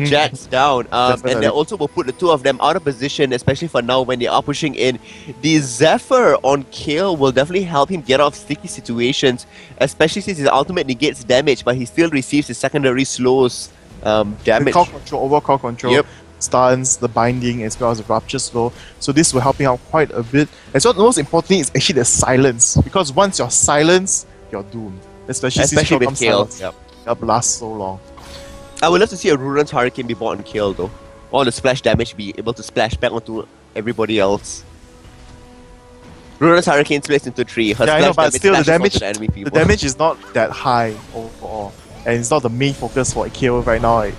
A: Jax down, and they also will put the two of them out of position, especially for now when they are pushing in. The Zephyr on Kale will definitely help him get off sticky situations, especially since his ultimate negates damage, but he still receives his secondary slows damage.
B: Overall control, stuns, the binding, as well as the rupture slow. So this will help him out quite a bit. And so the most important thing is actually the silence, because once you're silenced, you're doomed. Especially with Kale. That lasts so long.
A: I would love to see a Ruran's Hurricane be bought and killed though. All the splash damage be able to splash back onto everybody else. Ruran's Hurricane splits into 3. Her
B: I know, but still the damage is not that high overall. And it's not the main focus for KO right now,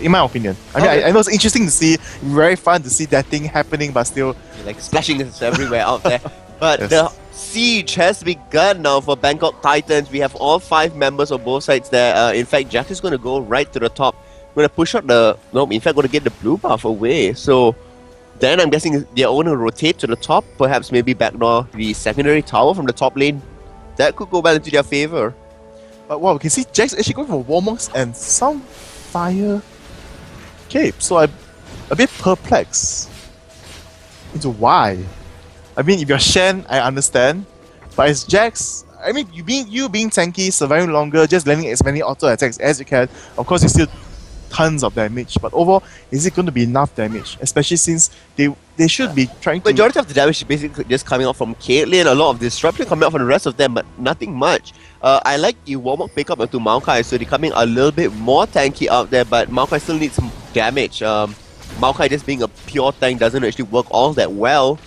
B: in my opinion. I mean, I know it's interesting to see, very fun to see that thing happening, but still...
A: Like splashing is everywhere out there. But the siege has begun now for Bangkok Titans. We have all 5 members on both sides there. In fact, Jack is going to go right to the top. Going to push out the... No, in fact, going to get the blue buff away. So then I'm guessing they're going to rotate to the top. Perhaps maybe backdoor the secondary tower from the top lane. That could go well into their favor.
B: But wow, we can see Jax actually going for Warmox and some fire cape. So I'm a bit perplexed into why. I mean, if you're Shen, I understand. But as Jax, I mean, you being tanky, surviving longer, just landing as many auto attacks as you can. Of course, you still tons of damage. But overall, is it going to be enough damage? Especially since they should be trying to...
A: Majority of the damage is basically just coming out from Caitlyn, a lot of disruption coming out from the rest of them, but nothing much. I like the Warmock pickup onto Maokai, so they're coming a little bit more tanky out there, but Maokai still needs some damage. Maokai just being a pure tank doesn't actually work all that well.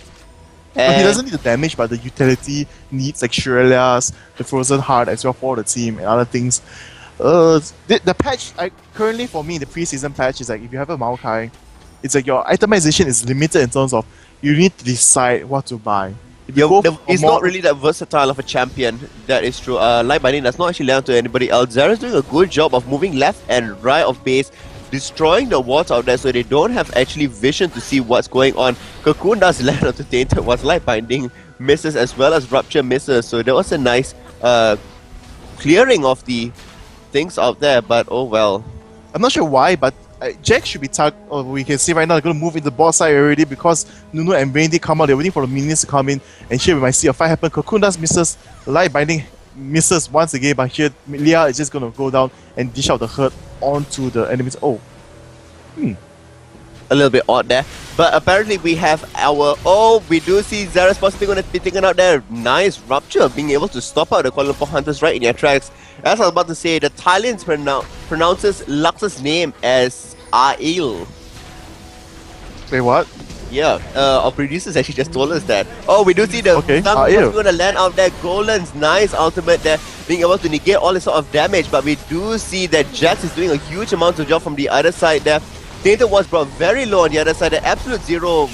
B: But he doesn't need the damage, but the utility needs like Shurelia's, the Frozen Heart as well for the team and other things. The patch, currently for me, the pre-season patch is like if you have a Maokai, it's like your itemization is limited in terms of you need to decide what to buy.
A: It's not really that versatile of a champion, that is true. Light Binding does not actually land to anybody else. Zera's doing a good job of moving left and right of base, destroying the wards out there so they don't have actually vision to see what's going on. Cocoon does land onto Tainted Wards, Light Binding misses as well as Rupture misses, so that was a nice clearing of the things out there, but oh well.
B: I'm not sure why, but Jack should be we can see right now they're going to move into boss side already because Nunu and Randy come out, they're waiting for the minions to come in, and here we might see a fight happen. Cocoon does misses, Light Binding misses once again, but here Leah is just going to go down and dish out the hurt onto the enemies.
A: A little bit odd there, but apparently we have we do see Zera's possibly going to be taken out there. Nice Rupture, being able to stop out the Kuala Lumpur Hunters right in their tracks. As I was about to say, the Thailand pronounces Lux's name as Ail.
B: Wait, what?
A: Yeah, our producers actually just told us that. Oh, we do see the Thumb going to land out there. Golan's nice ultimate there, being able to negate all this sort of damage, but we do see that Jax is doing a huge amount of job from the other side there. Tainted was brought very low on the other side. The Absolute Zero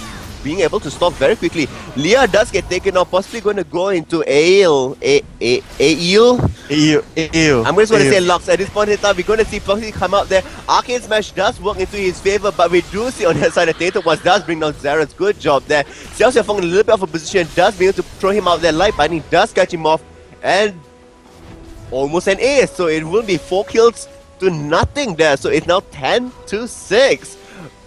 A: being able to stop very quickly. Leah does get taken off, possibly going to go into Ail. I'm just going to say Lux. At this point in time, we're going to see Foxy come out there. Arcane Smash does work into his favor, but we do see on the other side that Tainted was does bring down Zera's. Good job there. Xiao Xiaofeng in a little bit of a position, does be able to throw him out there. Light Binding does catch him off, and almost an ace. So it will be 4 kills to nothing there. So it's now 10-6.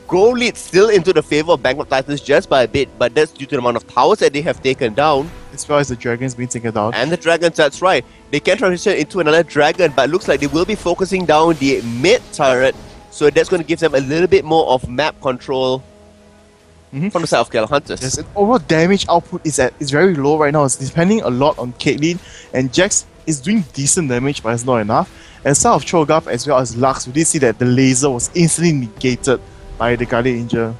A: Goal lead still into the favor of Bangkok Titans just by a bit, but that's due to the amount of towers that they have taken down.
B: As well as the dragons being taken down.
A: And the dragons, that's right. They can transition into another dragon, but it looks like they will be focusing down the mid turret, so that's going to give them a little bit more of map control from the side of KL Hunters.
B: Yes, and overall damage output is very low right now. It's depending a lot on Caitlyn, and Jax is doing decent damage, but it's not enough. And some of Cho'Gath as well as Lux, we did see that the laser was instantly negated by the Guardian Angel.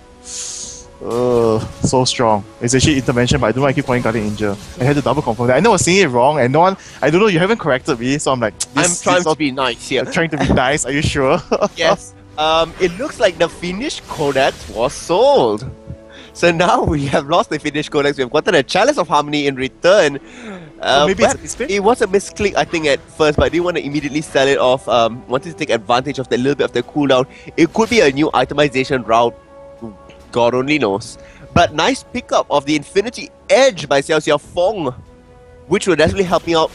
B: So strong. It's actually intervention, but I don't know why I keep calling Guardian Angel. I had to double confirm that. I know I was saying it wrong, and I don't know, you haven't corrected me, so I'm like,
A: I'm trying to be nice here.
B: I'm trying to be nice, are you sure?
A: Yes. It looks like the finished Codex was sold. So now we have lost the finished Codex. We've gotten a Chalice of Harmony in return.
B: Maybe it's a misclick?
A: It was a misclick, I think, at first, but I didn't want to immediately sell it off. Wanted to take advantage of that little bit of the cooldown. It could be a new itemization route. God only knows. But nice pickup of the Infinity Edge by Xiao Xiaofeng, which will definitely help me out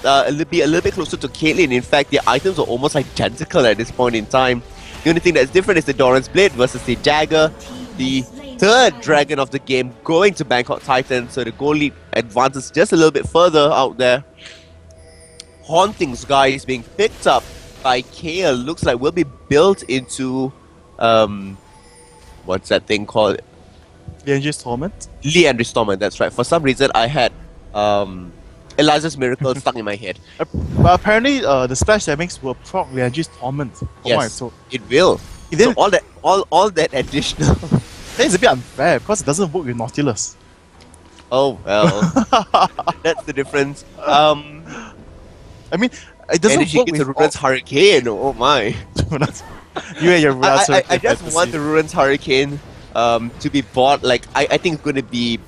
A: be a little bit closer to Caitlyn. In fact, the items are almost identical at this point in time. The only thing that's different is the Doran's Blade versus the Dagger. The third dragon of the game going to Bangkok Titans, so the goal lead advances just a little bit further out there. Hauntings, guys, being picked up by KL, looks like will be built into what's that thing called?
B: Liandry's Torment?
A: Liandry's Torment, that's right. For some reason I had Eliza's Miracle stuck in my head.
B: But apparently the splash damage will proc Liandry's Torment.
A: Yes, it will. So all that additional
B: that is a bit unfair because it doesn't work with Nautilus.
A: Oh well, that's the difference.
B: I mean, it doesn't work with
A: the Ruran's Hurricane. Oh my!
B: You and your
A: I just want the Ruran's Hurricane to be bought. Like I think it's going to be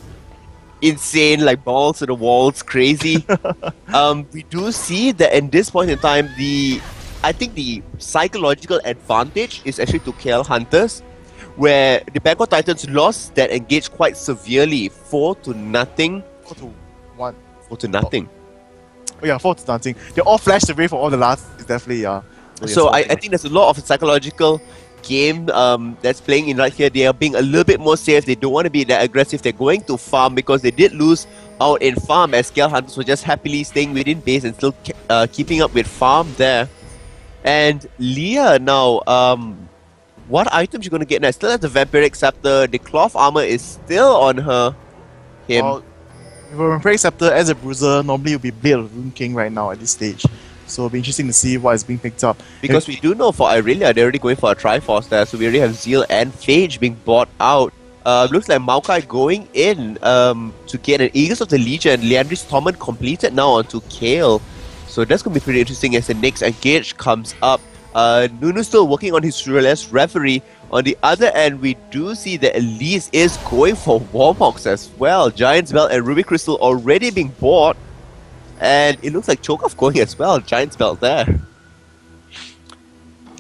A: insane, like balls to the walls, crazy. We do see that in this point in time, I think the psychological advantage is actually to KL Hunters, where the Bangkok Titans lost that engage quite severely, 4-0.
B: 4-1.
A: 4-0.
B: Oh yeah, forward to dancing. They all flashed away from all the last. Definitely, yeah.
A: So I think there's a lot of psychological game that's playing in right here. They are being a little bit more safe. They don't want to be that aggressive. They're going to farm because they did lose out in farm as KL Hunters were just happily staying within base and still keeping up with farm there. And Leah now, what items you going to get now? Still has the Vampiric Scepter. The cloth armor is still on him.
B: Well, with a Vampiric Scepter as a bruiser, normally you'll be Blade of the Rune King right now at this stage. So it'll be interesting to see what is being picked up.
A: Because we do know for Irelia, they're already going for a Triforce there. So we already have Zeal and Phage being bought out. Looks like Maokai going in to get an Eagles of the Legion. Leandris Thomond completed now onto Kale. So that's going to be pretty interesting as the next engage comes up. Nunu still working on his Ruraless Reverie. On the other end, we do see that Elise is going for Warmox as well. Giant's Belt and Ruby Crystal already being bought. And it looks like Cho'Gath going as well. Giant's Belt there.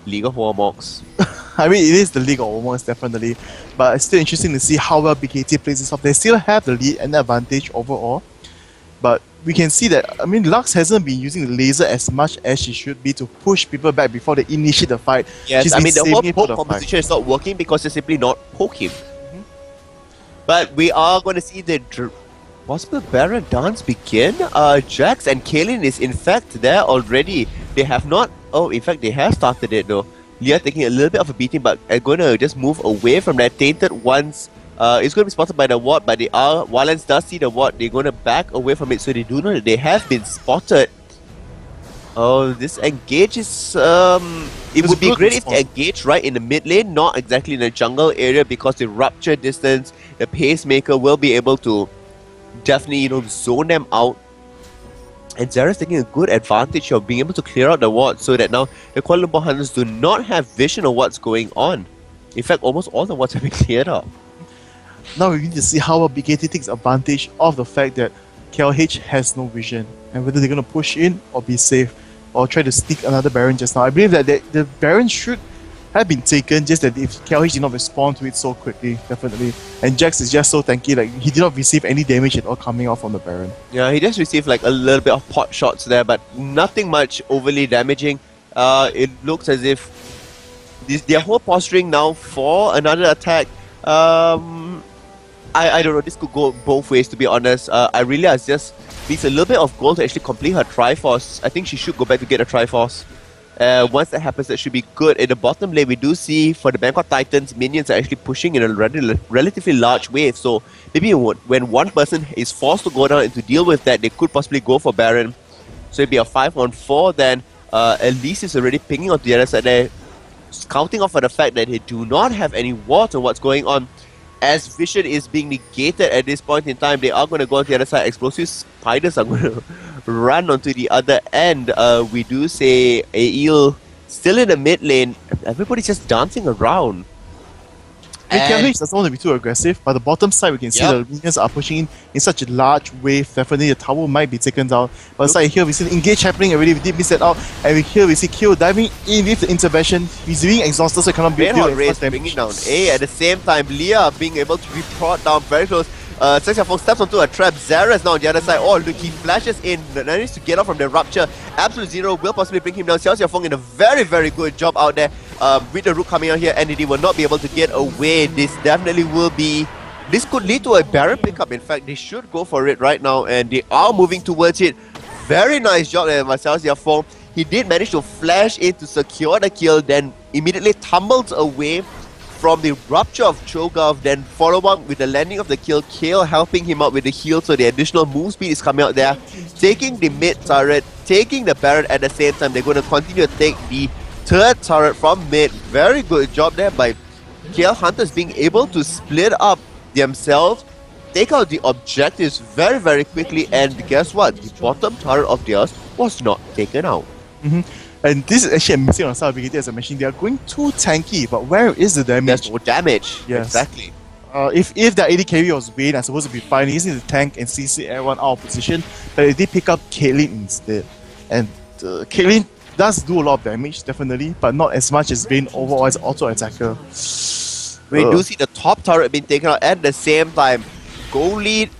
A: League of Warmox.
B: I mean, it is the League of Warmox, definitely. But it's still interesting to see how well BKT plays this off. They still have the lead and the advantage overall. But we can see that, I mean, Lux hasn't been using the laser as much as she should be to push people back before they initiate the fight.
A: Yes, I mean, the whole poke composition is not working because they're simply not poking. But we are going to see the possible Baron dance begin. Jax and Kaylin is in fact there already. They have not... Oh, in fact, they have started it though. Leah taking a little bit of a beating, but are going to just move away from that. Tainted once. It's going to be spotted by the ward, but they are... Wildlands does see the ward. They're going to back away from it, so they do know that they have been spotted. Oh, this engage is... it would be great if they engage right in the mid lane, not exactly in the jungle area, because the rupture distance, the pacemaker will be able to definitely, you know, zone them out. And Zera's taking a good advantage of being able to clear out the ward so that now the Kuala Lumpur Hunters do not have vision of what's going on. In fact, almost all the wards have been cleared out.
B: Now we need to see how BKT takes advantage of the fact that KLH has no vision, and whether they're going to push in or be safe or try to sneak another Baron just now. I believe that the Baron should have been taken, just that if KLH did not respond to it so quickly, definitely. And Jax is just so tanky, like he did not receive any damage at all coming off from the Baron.
A: Yeah, he just received like a little bit of pot shots there, but nothing much overly damaging. It looks as if their whole posturing now for another attack. I don't know, this could go both ways, to be honest. Irelia has just needs a little bit of gold to actually complete her Triforce. I think she should go back to get a Triforce. Once that happens, that should be good. In the bottom lane, we do see for the Bangkok Titans, minions are actually pushing in a relatively large wave. So maybe when one person is forced to go down and to deal with that, they could possibly go for Baron. So it'd be a 5-on-4 then. Elise is already pinging on the other side there, scouting off for the fact that they do not have any ward on what's going on. As vision is being negated at this point in time, they are going to go on the other side. Explosive spiders are going to run onto the other end. We do say Aeel still in the mid lane. Everybody's just dancing around.
B: KLH doesn't want to be too aggressive, but the bottom side we can see the minions are pushing in such a large wave. Definitely the tower might be taken down. But side here we see the engage happening already. We did miss that out, and here we see Kyo diving in with the intervention. He's being exhausted, so cannot be
A: bringing down A at the same time. Leah being able to be brought down very close. Xiaoxiao steps onto a trap. Zera is now on the other side. Oh, look, he flashes in. Manages to get off from the rupture. Absolute Zero will possibly bring him down. Xiaoxiao in a very, very good job out there. With the rook coming out here, NDD will not be able to get away. This definitely will be... This could lead to a Baron pickup. In fact, they should go for it right now, and they are moving towards it. Very nice job there by Xiaoxiao. He did manage to flash in to secure the kill, then immediately tumbles away from the rupture of Cho'Gath, then follow up with the landing of the kill. Kale helping him out with the heal, so the additional move speed is coming out there. Taking the mid turret, taking the Baron at the same time. They're going to continue to take the third turret from mid. Very good job there by KL Hunters being able to split up themselves, take out the objectives very, very quickly, and guess what? The bottom turret of theirs was not taken out.
B: And this is actually a mistake on the side of BKT, as I mentioned. They are going too tanky, but where is the damage?
A: There's no damage.
B: Yes.
A: Exactly.
B: If the AD carry was Wayne, I suppose it'd be fine. He's in the tank and CC everyone out of position, but they did pick up Caitlyn instead. And Caitlyn does do a lot of damage, definitely, but not as much as Vayne overall as auto attacker.
A: We do see the top turret being taken out at the same time. Gold lead.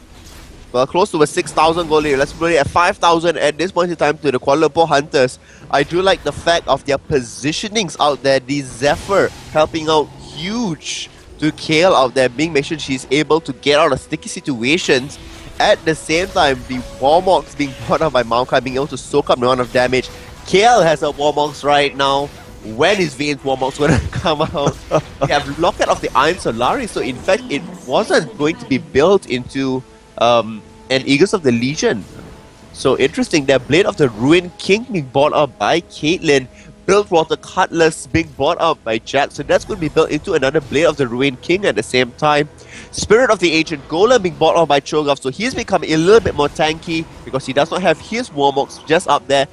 A: well. Close to a 6,000 goal lead. Let's put it at 5,000 at this point in time to the Kuala Lumpur Hunters. I do like the fact of their positionings out there. The Zephyr helping out huge to Kale out there, being make sure she's able to get out of sticky situations. At the same time, the Warmox being brought out by Maokai, being able to soak up the amount of damage. Kale has a Warmox right now. When is Vayne's Warmox going to come out? We have Locket of the Iron Solari, so in fact it wasn't going to be built into an Eagles of the Legion. So interesting, that Blade of the Ruined King being bought up by Caitlyn, Bilgewater Cutlass being bought up by Jack, so that's going to be built into another Blade of the Ruined King at the same time. Spirit of the Ancient Golem being bought up by Cho'Gath, so he's becoming a little bit more tanky because he does not have his Warmox just up there.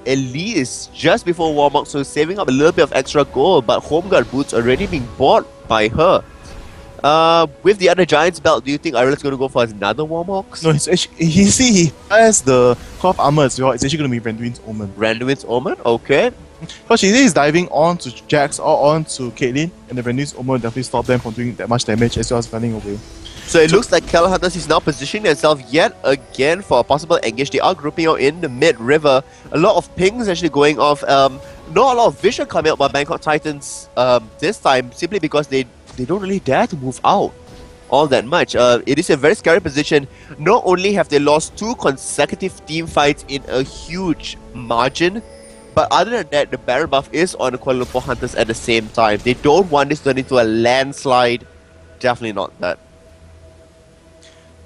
A: Elise just before Warmox, so saving up a little bit of extra gold, but Home Guard boots already being bought by her. With the other Giants belt, do you think Irela's going to go for another Warmox?
B: No, it's actually, he has the cloth armor as well. It's actually going to be Randuin's Omen.
A: Randuin's Omen, okay.
B: Because she is diving on to Jax or on to Caitlyn, and the Randuin's Omen definitely stop them from doing that much damage as well as running away.
A: So it looks like KL Hunters is now positioning themselves yet again for a possible engage. They are grouping out in the mid-river. A lot of pings actually going off. Not a lot of vision coming out by Bangkok Titans this time, simply because they don't really dare to move out all that much. It is a very scary position. Not only have they lost 2 consecutive team fights in a huge margin, but other than that, the Baron buff is on the Kuala Lumpur Hunters at the same time. They don't want this to turn into a landslide. Definitely not that.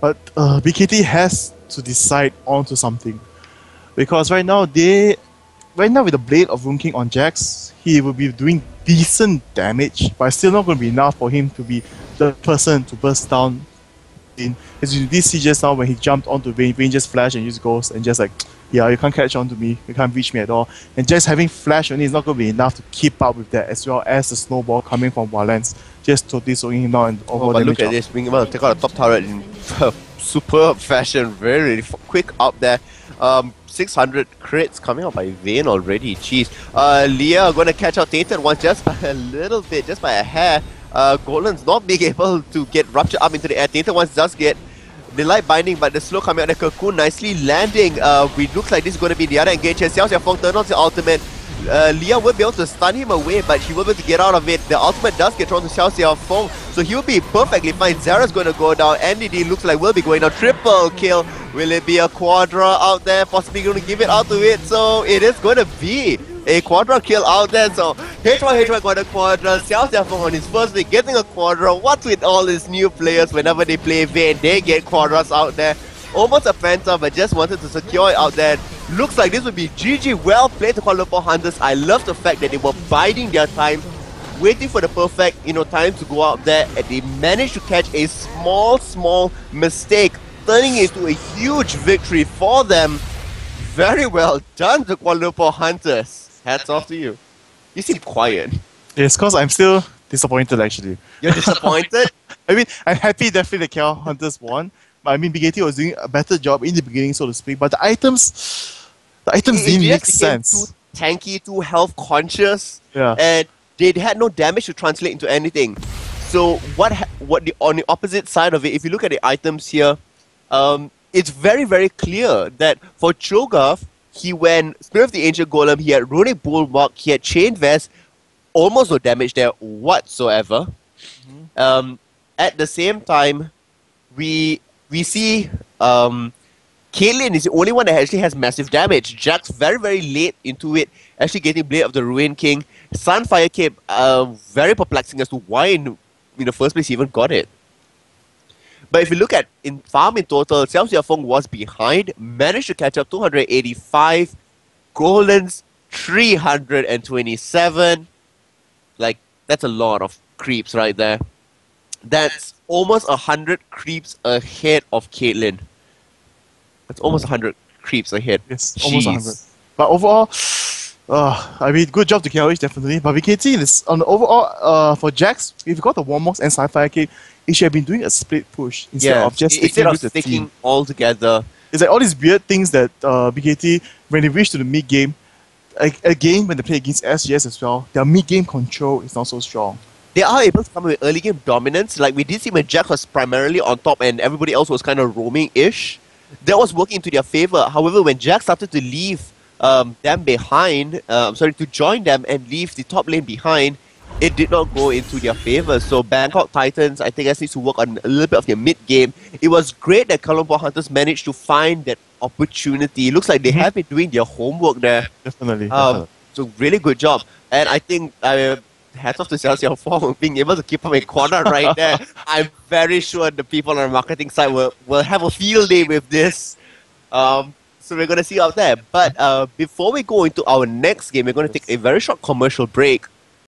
B: But BKT has to decide onto something, because right now with the Blade of Rune King on Jax, he will be doing decent damage, but still not going to be enough for him to be the person to burst down. As you did see just now when he jumped onto Vayne, Vayne just flash and use Ghost and just like, yeah, you can't catch on to me, you can't reach me at all. And just having flash only is not going to be enough to keep up with that, as well as the snowball coming from Wildlands, just totally slowing him down and over
A: but look at this, being able to take out the top turret in superb fashion, very quick up there. 600 crits coming out by Vayne already, jeez. Leah going to catch out Tainted One just by a little bit, just by a hair. Golan's not being able to get ruptured up into the air. Tainted One does get the light binding, but the slow coming out of the Cocoon nicely landing. We looks like this is going to be the other engage here. Xiao Xiaofeng turns on the ultimate. Leah will be able to stun him away, but he will be able to get out of it. The ultimate does get thrown to Xiao Xiaofeng, so he will be perfectly fine. Zara's going to go down. NDD looks like will be going down. Triple kill. Will it be a Quadra out there? Possibly going to give it out to it. So it is going to be a Quadra kill out there. So H1 got a Quadra. Xiao Xiaofeng on his first week getting a Quadra. What's with all these new players? Whenever they play Vayne, they get Quadras out there. Almost a Phantom, but just wanted to secure it out there. Looks like this would be GG. Well played to Kuala Lumpur Hunters. I love the fact that they were biding their time, waiting for the perfect time to go out there, and they managed to catch a small mistake, turning it into a huge victory for them. Very well done to Kuala Lumpur Hunters. Hats off to you. You seem quiet.
B: Yes, because I'm still disappointed actually.
A: You're disappointed?
B: I mean, I'm happy definitely that KL Hunters won. But I mean, BKT was doing a better job in the beginning, so to speak. But the items didn't make sense.
A: Too tanky, too health conscious,
B: yeah,
A: and they had no damage to translate into anything. So on the opposite side of it, if you look at the items here, it's very clear that for Cho'Gath, he went Spirit of the Ancient Golem, he had Runic Bulwark, he had Chain Vest, almost no damage there whatsoever. At the same time, we see Caitlyn is the only one that actually has massive damage. Jack's very late into it, actually getting Blade of the Ruined King. Sunfire Cape, very perplexing as to why in the first place he even got it. But if you look at in farm in total, Xiao Xiaofeng was behind, managed to catch up 285, Golan's 327. Like, that's a lot of creeps right there. That's almost 100 creeps ahead of Caitlyn. That's almost 100 creeps ahead.
B: Yes, almost 100. But overall, I mean, good job to KLH definitely. But BKT is on the overall for Jax. If you got the Warmox and Sci-Fi Cape, it should have been doing a split push instead of just
A: sticking all together.
B: It's like all these weird things that BKT, when they reach to the mid game, again when they play against SGS as well, their mid game control is not so strong.
A: they are able to come with early game dominance. Like we did see when Jack was primarily on top and everybody else was kind of roaming-ish. That was working into their favor. However, when Jack started to leave them behind, to join them and leave the top lane behind, it did not go into their favor. So Bangkok Titans, I think, needs to work on a little bit of their mid-game. It was great that Colombo Hunters managed to find that opportunity. It looks like they have been doing their homework there.
B: Definitely.
A: So really good job. And I think hats off to Xiao for being able to keep up a corner right there. I'm very sure the people on the marketing side will have a field day with this. So we're going to see out there. But before we go into our next game, we're going to take a very short commercial break.